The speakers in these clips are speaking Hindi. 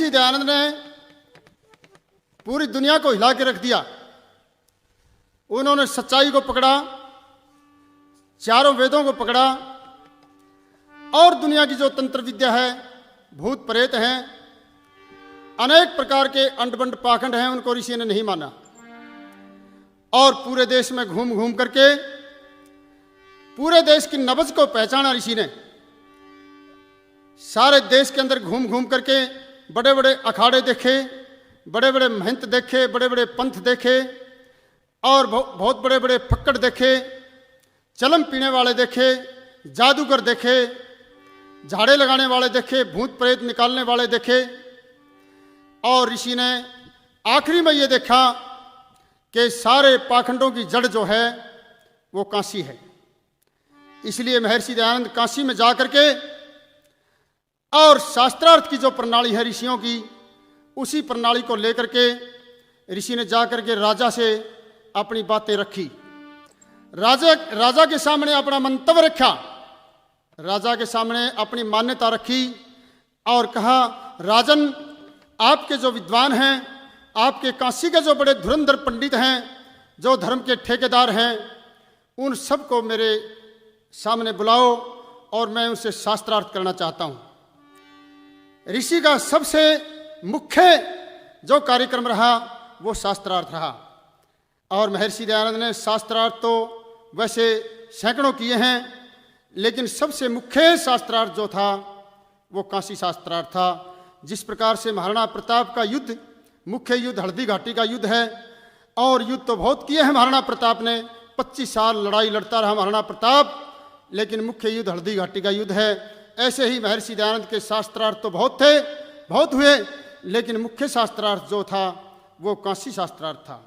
महर्षि दयानंद ने पूरी दुनिया को हिला के रख दिया। उन्होंने सच्चाई को पकड़ा, चारों वेदों को पकड़ा, और दुनिया की जो तंत्र विद्या है, भूत प्रेत हैं, अनेक प्रकार के अंडबंड पाखंड हैं, उनको ऋषि ने नहीं माना। और पूरे देश में घूम घूम करके पूरे देश की नब्ज को पहचाना ऋषि ने। सारे देश के अंदर घूम घूम करके बड़े बड़े अखाड़े देखे, बड़े बड़े महंत देखे, बड़े बड़े पंथ देखे, और बहुत बड़े बड़े फक्कड़ देखे, चलम पीने वाले देखे, जादूगर देखे, झाड़े लगाने वाले देखे, भूत प्रेत निकालने वाले देखे। और ऋषि ने आखिरी में ये देखा कि सारे पाखंडों की जड़ जो है वो काशी है। इसलिए महर्षि दयानंद काशी में जा करके और शास्त्रार्थ की जो प्रणाली है ऋषियों की, उसी प्रणाली को लेकर के ऋषि ने जा करके राजा से अपनी बातें रखी। राजा के सामने अपना मंतव्य रखा, राजा के सामने अपनी मान्यता रखी और कहा, राजन, आपके जो विद्वान हैं, आपके काशी के जो बड़े धुरंधर पंडित हैं, जो धर्म के ठेकेदार हैं, उन सबको मेरे सामने बुलाओ और मैं उनसे शास्त्रार्थ करना चाहता हूं। ऋषि का सबसे मुख्य जो कार्यक्रम रहा वो शास्त्रार्थ रहा। और महर्षि दयानंद ने शास्त्रार्थ तो वैसे सैकड़ों किए हैं, लेकिन सबसे मुख्य शास्त्रार्थ जो था वो काशी शास्त्रार्थ था। जिस प्रकार से महाराणा प्रताप का युद्ध, मुख्य युद्ध हल्दी घाटी का युद्ध है, और युद्ध तो बहुत किए हैं महाराणा प्रताप ने, 25 साल लड़ाई लड़ता रहा महाराणा प्रताप, लेकिन मुख्य युद्ध हल्दी घाटी का युद्ध है। ऐसे ही महर्षि दयानंद के शास्त्रार्थ तो बहुत थे, बहुत हुए, लेकिन मुख्य शास्त्रार्थ जो था वो काशी शास्त्रार्थ था।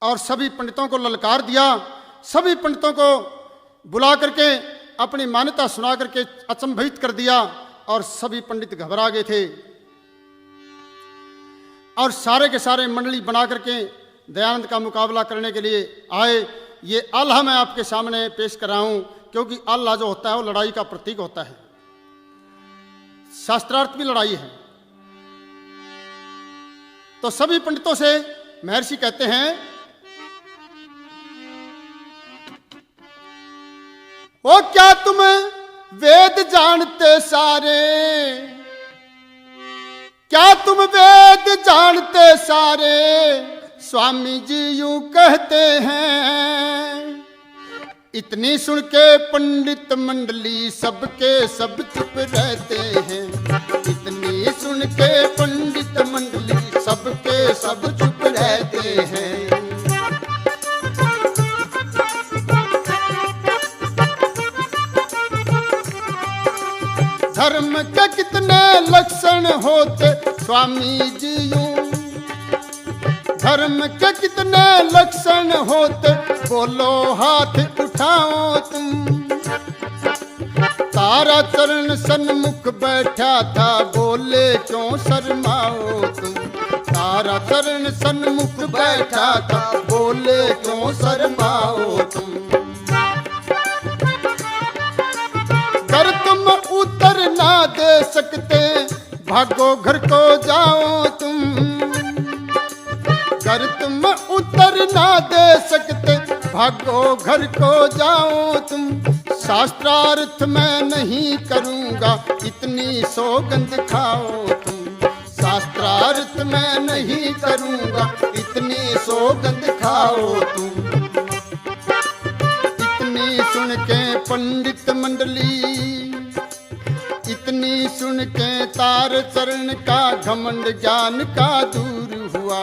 और सभी पंडितों को ललकार दिया, सभी पंडितों को बुला करके अपनी मान्यता सुना करके अचंभित कर दिया, और सभी पंडित घबरा गए थे। और सारे के सारे मंडली बना करके दयानंद का मुकाबला करने के लिए आए। ये आल्हा मैं आपके सामने पेश कर रहा हूं, क्योंकि आल्हा जो होता है वो लड़ाई का प्रतीक होता है। शास्त्रार्थ भी लड़ाई है। तो सभी पंडितों से महर्षि कहते हैं, ओ क्या तुम वेद जानते सारे, क्या तुम वेद जानते सारे, स्वामी जी यूं कहते हैं। इतनी सुन के पंडित मंडली सबके सब चुप रहते हैं। इतनी सुन के पंडित मंडली सबके सब चुप रहते हैं। धर्म के कितने लक्षण होते स्वामी जी यूं, धर्म के कितने लक्षण होते, बोलो हाथ उठाओ तुम। तारा चरण सन्मुख बैठा था, बोले क्यों शर्माओ तुम। तारा चरण सन्मुख बैठा था, बोले क्यों शर्माओ तुम। कर तुम उत्तर ना दे सकते, भागो घर को जाओ तुम। कर तुम उत्तर ना दे सकते, भागो घर को जाओ तुम। शास्त्रार्थ मैं नहीं करूँगा, इतनी सौगंध खाओ तुम। शास्त्रार्थ मैं नहीं करूँगा, इतनी सौगंध खाओ तुम। इतनी सुन के पंडित मंडली, इतनी सुन के तार चरण का घमंड ज्ञान का दूर हुआ।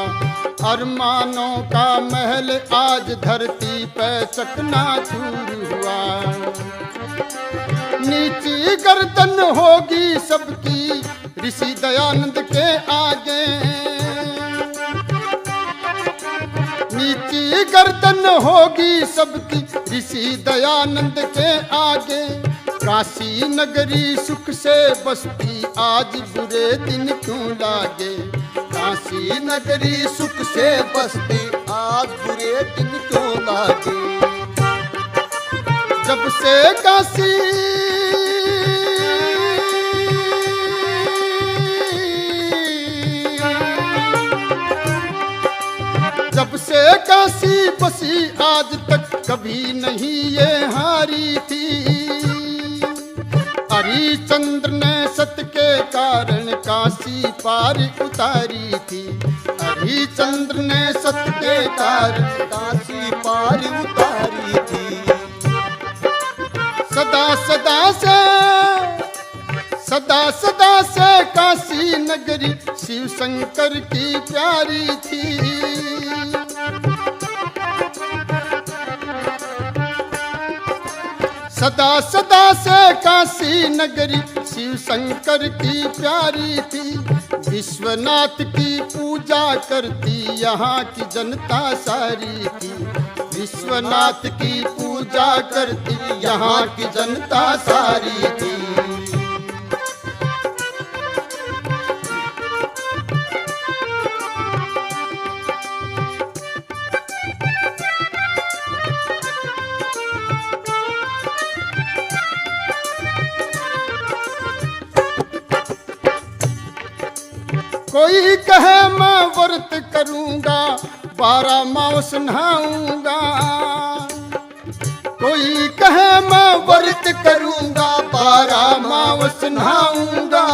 अरमानों का महल आज धरती पे चकनाचूर हुआ। नीची गर्दन होगी सबकी ऋषि दयानंद के आगे। नीची गर्दन होगी सबकी ऋषि दयानंद के आगे। काशी नगरी सुख से बसती, आज बुरे दिन क्यों लागे। काशी नगरी सुख से बसती, आज बुरे दिन क्यों लागे। जब से काशी कभी नहीं ये हारी थी। हरिश्चंद्र ने सत्य के कारण काशी पार उतारी थी। हरिश्चंद्र ने सत्य के कारण काशी पार उतारी थी। सदा सदा से काशी नगरी शिव शंकर की प्यारी थी। सदा से काशी नगरी शिव शंकर की प्यारी थी। विश्वनाथ की पूजा करती यहाँ की जनता सारी थी। विश्वनाथ की पूजा करती यहाँ की जनता सारी थी। कोई कहे मैं व्रत करूंगा 12 मास नहाऊंगा। कोई कहे मैं व्रत करूंगा 12 मास नहाऊंगा।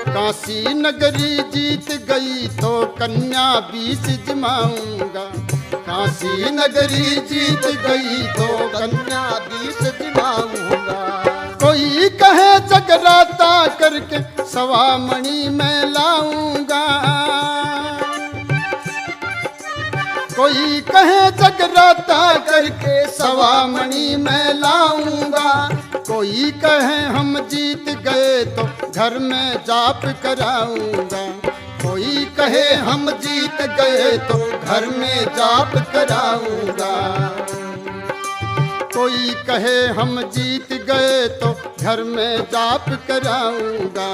काशी नगरी जीत गई तो कन्या 20 जमाऊंगा। काशी नगरी जीत गई तो कन्या 20 जमाऊंगा। कोई कहे जगराता करके 1.25 मणि में लाऊंगा। कोई कहे जगराता करके 1.25 मणि में लाऊंगा। कोई कहे हम जीत गए तो घर में जाप कराऊंगा। कोई कहे हम जीत गए तो घर में जाप कराऊंगा। कोई कहे हम जीत गए तो घर में जाप कराऊंगा।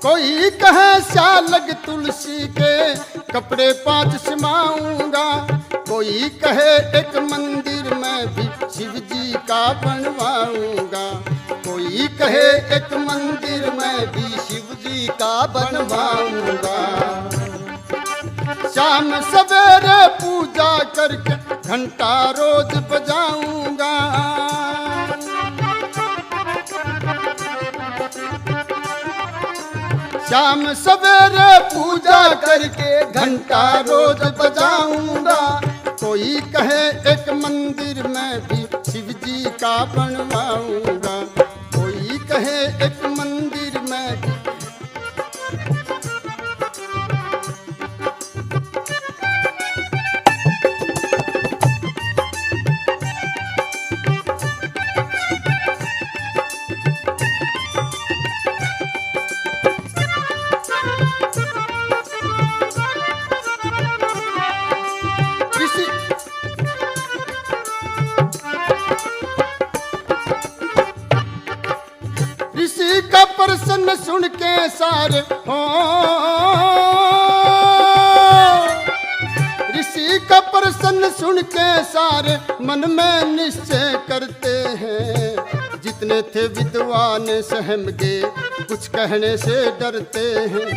कोई कहे सालग तुलसी के कपड़े 5 सिमाऊंगा। कोई कहे एक मंदिर में भी शिव जी का बनवाऊंगा। कोई कहे एक मंदिर में भी शिव जी का बनवाऊंगा। शाम सवेरे पूजा करके घंटा रोज बजाऊंगा। शाम सवेरे पूजा करके घंटा रोज बजाऊंगा। कोई कहे एक मंदिर में भी शिव जी का बनवाऊंगा। कोई कहे एक मंदिर में भी। ऋषि का प्रश्न सुन के सारे हो। ऋषि का प्रश्न सुन के सारे मन में निश्चय करते हैं। जितने थे विद्वान सहम गए कुछ कहने से डरते हैं।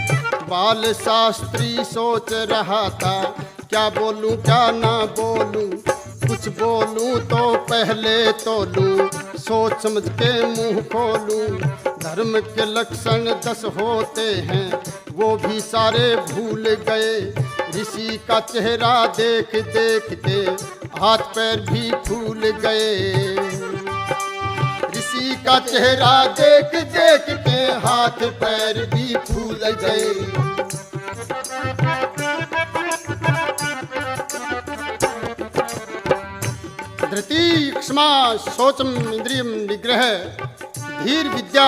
बाल शास्त्री सोच रहा था क्या बोलूं क्या ना बोलूं। कुछ बोलूं तो पहले तो लूं सोच समझ के मुंह खोलूं। धर्म के लक्षण 10 होते हैं वो भी सारे भूल गए। ऋषि का चेहरा देख देख के हाथ पैर भी फूल गए। ऋषि का चेहरा देख देख के हाथ पैर भी फूल गए। धृति क्षमा शौचम इंद्रियम निग्रह धीर विद्या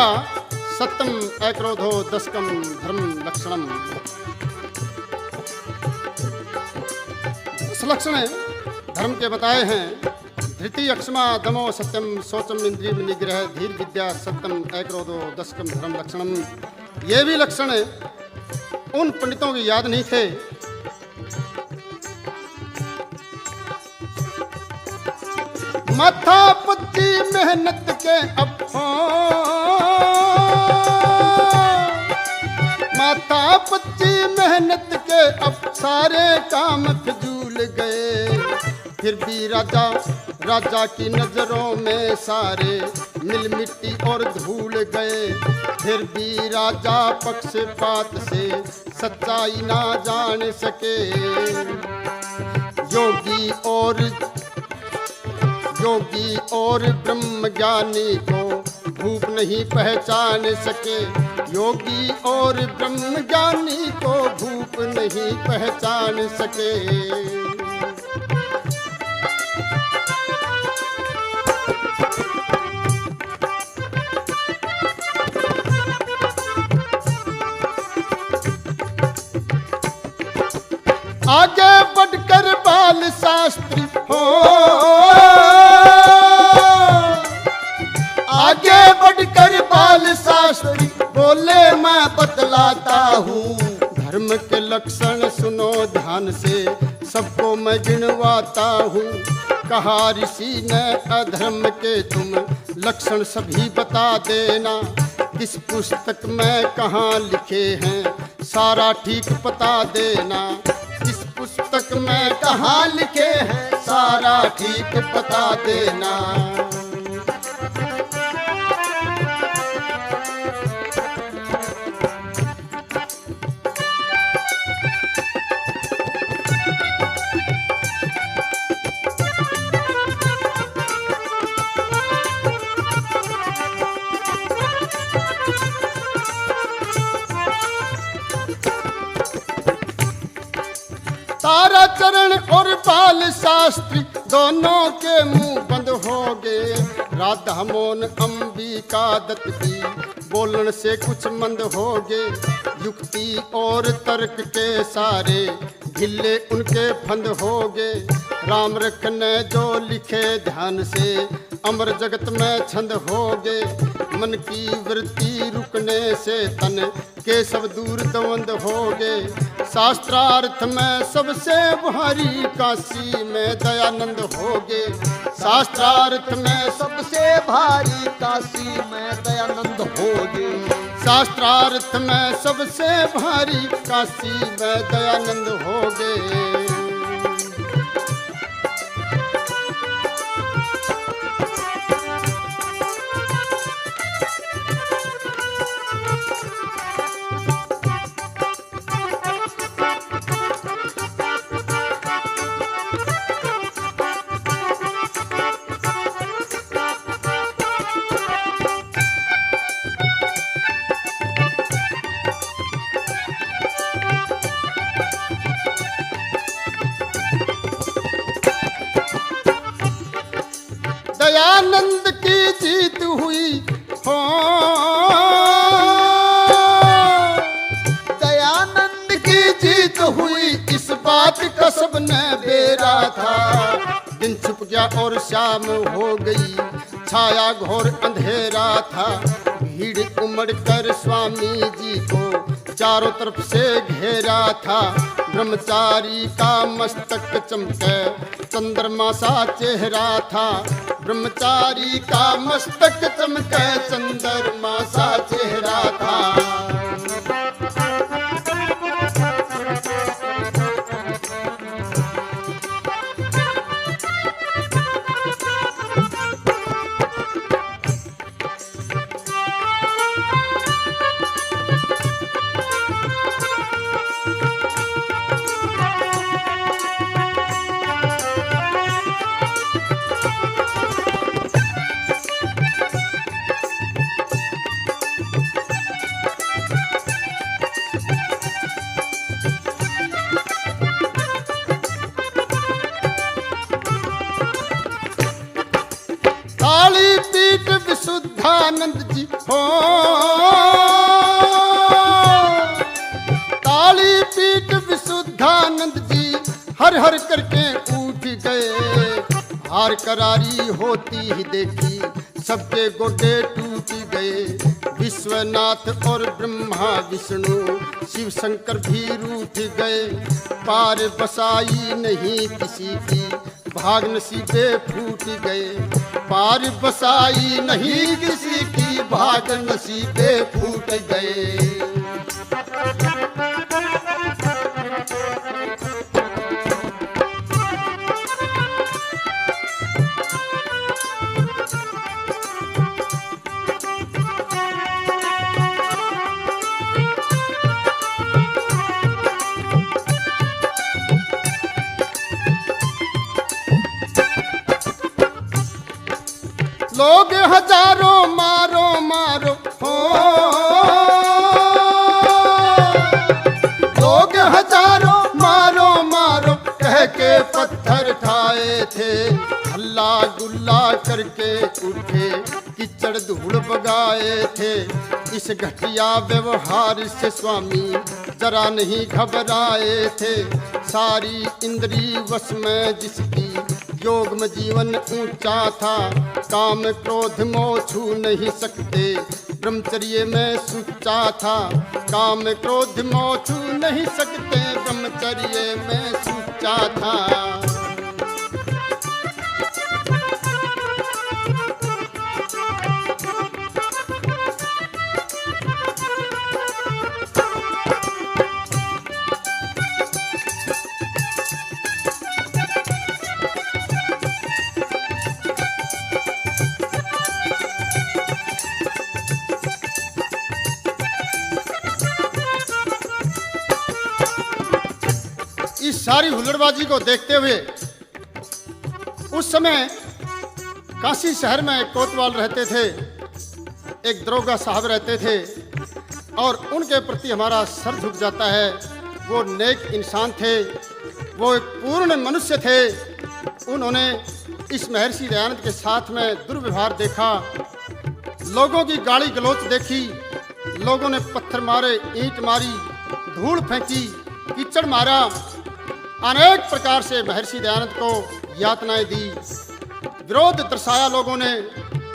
सत्यम अक्रोधो दशकम धर्म लक्षणम। 10 लक्षण धर्म के बताए हैं। धृति अक्षमा दमो सत्यम शौचम इंद्रिय निग्रह धीर विद्या सत्यम अक्रोधो दशकम धर्म लक्षणम। ये भी लक्षण उन पंडितों की याद नहीं थे। माथा पच्ची मेहनत के अब माथा पच्ची मेहनत के अब सारे काम फिजूल गए। फिर भी राजा की नजरों में सारे मिल मिट्टी और धूल गए। फिर भी राजा पक्षपात से सच्चाई ना जान सके। योगी और ब्रह्म ज्ञानी को भूप नहीं पहचान सके। योगी और ब्रह्म ज्ञानी को भूप नहीं पहचान सके। आगे बढ़कर बाल शास्त्री हो, आगे बढ़कर बाल शास्त्री बोले मैं बतलाता हूँ। धर्म के लक्षण सुनो ध्यान से सबको मैं गिनवाता हूँ। कहा ऋषि ने अधर्म के तुम लक्षण सभी बता देना। किस पुस्तक में कहाँ लिखे हैं सारा ठीक बता देना। किस पुस्तक में कहाँ लिखे हैं सारा ठीक बता देना। तारा चरण और बाल शास्त्री दोनों के मुंह बंद हो गए। राधा मोहन अंबिका दत्त भी बोलने से कुछ मंद हो गए। युक्ति और तर्क के सारे ढिल्ले उनके फंद हो गए। राम रखने जो लिखे ध्यान से अमर जगत में छंद हो गए। मन की वृत्ति रुकने से तन के सब दूर दवंद हो गए। शास्त्रार्थ में सबसे भारी काशी में दयानंद हो गए। शास्त्रार्थ में सबसे भारी काशी में दयानंद हो गए। शास्त्रार्थ में सबसे भारी काशी में दयानंद हो गए। दयानंद की जीत हुई हो, दयानंद की जीत हुई इस बात का सबने बेरा था। दिन छुप गया और शाम हो गई, छाया घोर अंधेरा था। भीड़ उमड़ कर स्वामी जी को चारों तरफ से घेरा था। ब्रह्मचारी का मस्तक चमके चंद्रमा सा चेहरा था। ब्रह्मचारी का मस्तक चमके चंद्रमा सा चेहरा था। विशुद्धानंद जी हो, ताली पीठ विशुद्धानंद जी हर हर करके उठ गए। हार करारी होती ही देखी, सबके गोडे टूट गए। विश्वनाथ और ब्रह्मा विष्णु शिव शंकर भी रूठ गए। पार बसाई नहीं किसी की, भाग नसीबे फूट गए। पार बसाई नहीं किसी की, भाग नसीबे फूट गए। लोग हजारों मारो मारो हो, लोग हजारों मारो मारो कह के पत्थर ठाए थे। हल्ला गुल्ला करके उठे, कीचड़ धूल बगाए थे। इस घटिया व्यवहार से स्वामी जरा नहीं घबराए थे। सारी इंद्री वश में जिसकी, योग में जीवन ऊंचा था। काम क्रोध मोह छू नहीं सकते, ब्रह्मचर्य में सुच्चा था। काम क्रोध मोह छू नहीं सकते, ब्रह्मचर्य में सुच्चा था। इस सारी हुल्लड़बाजी को देखते हुए उस समय काशी शहर में एक कोतवाल रहते थे, एक दरोगा साहब रहते थे, और उनके प्रति हमारा सर झुक जाता है। वो नेक इंसान थे, वो एक पूर्ण मनुष्य थे। उन्होंने इस महर्षि दयानंद के साथ में दुर्व्यवहार देखा, लोगों की गाली गलौच देखी, लोगों ने पत्थर मारे, ईंट मारी, धूल फेंकी, कीचड़ मारा, अनेक प्रकार से महर्षि दयानंद को यातनाएं दी। विरोध दर्शाया लोगों ने,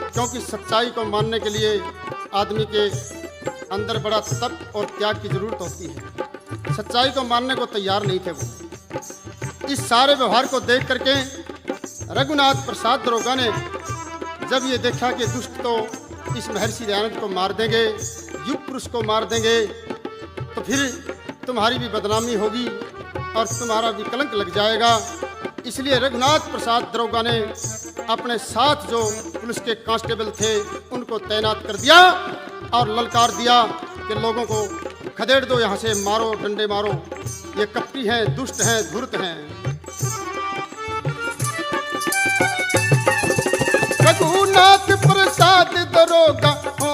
क्योंकि सच्चाई को मानने के लिए आदमी के अंदर बड़ा तप और त्याग की जरूरत होती है। सच्चाई को मानने को तैयार नहीं थे वो। इस सारे व्यवहार को देख करके रघुनाथ प्रसाद दरोगा ने जब ये देखा कि दुष्ट तो इस महर्षि दयानंद को मार देंगे, युग पुरुष को मार देंगे, तो फिर तुम्हारी भी बदनामी होगी और तुम्हारा भी कलंक लग जाएगा। इसलिए रघुनाथ प्रसाद दरोगा ने अपने साथ जो पुलिस के कांस्टेबल थे उनको तैनात कर दिया और ललकार दिया कि लोगों को खदेड़ दो, यहाँ से मारो, डंडे मारो, ये कपटी हैं, दुष्ट हैं, धूर्त हैं। रघुनाथ प्रसाद दरोगा हो,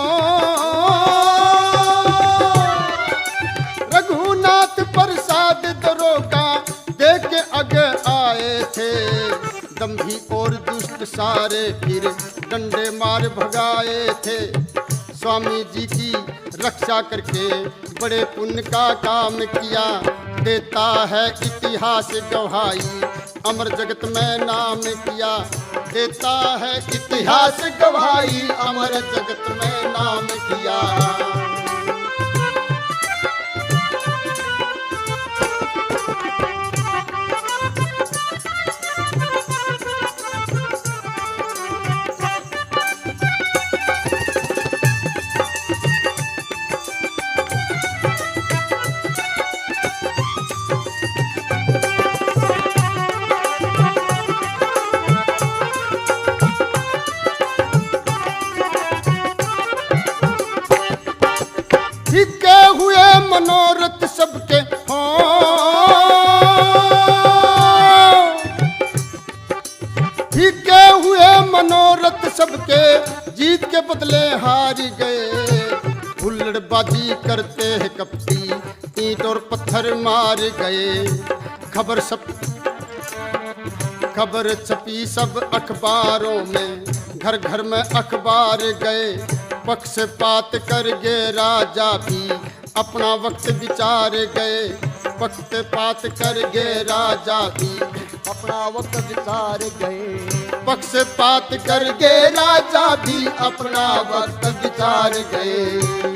रघुनाथ प्रसाद दरोगा देख के आगे आए थे। दम्भी और दुष्ट सारे फिर डंडे मार भगाए थे। स्वामी जी की रक्षा करके बड़े पुण्य का काम किया, देता है इतिहास गवाही, अमर जगत में नाम किया। देता है इतिहास गवाही, अमर जगत में नाम किया। टिके हुए मनोरथ सबके हों, टिके हुए मनोरथ सबके जीत के बदले हार गए। हुल्लड़बाजी करते हैं कपटी, ईंट और पत्थर मार गए। खबर छपी सब अखबारों में, घर घर में अखबार गए। पक्षपात कर गए राजा भी, अपना वक्त विचार गए। पक्षपात कर गए राजा भी, अपना वक्त विचार गए। पक्षपात करके राजा भी अपना वक्त विचार गए।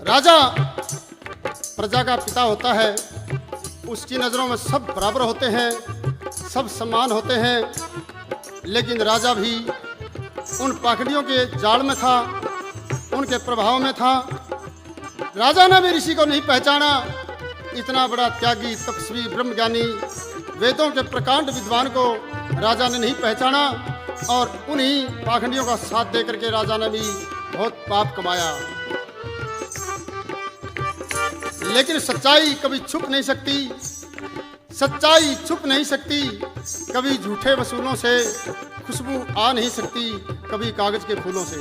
राजा प्रजा का पिता होता है, उसकी नज़रों में सब बराबर होते हैं, सब समान होते हैं, लेकिन राजा भी उन पाखंडियों के जाल में था, उनके प्रभाव में था। राजा ने भी ऋषि को नहीं पहचाना। इतना बड़ा त्यागी, तपस्वी, ब्रह्मज्ञानी, वेदों के प्रकांड विद्वान को राजा ने नहीं पहचाना और उन्हीं पाखंडियों का साथ दे करके राजा ने भी बहुत पाप कमाया। लेकिन सच्चाई कभी छुप नहीं सकती, सच्चाई छुप नहीं सकती। कभी झूठे वसूलों से खुशबू आ नहीं सकती, कभी कागज के फूलों से।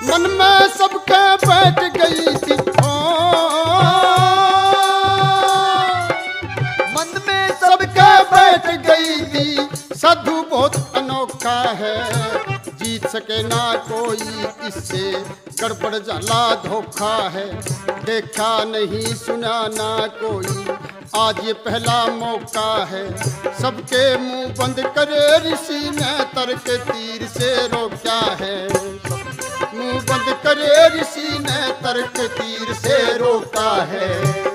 मन में सबके बैठ गई थी मन में सबके बैठ गई थी, साधु बहुत अनोखा है, जीत सके ना कोई इससे, गड़बड़ झाला धोखा है, देखा नहीं सुना ना कोई, आज ये पहला मौका है, सबके मुंह बंद करे ऋषि ने तर्क तीर से रोका है, मुंह बंद करे ऋषि ने तर्क तीर से रोका है।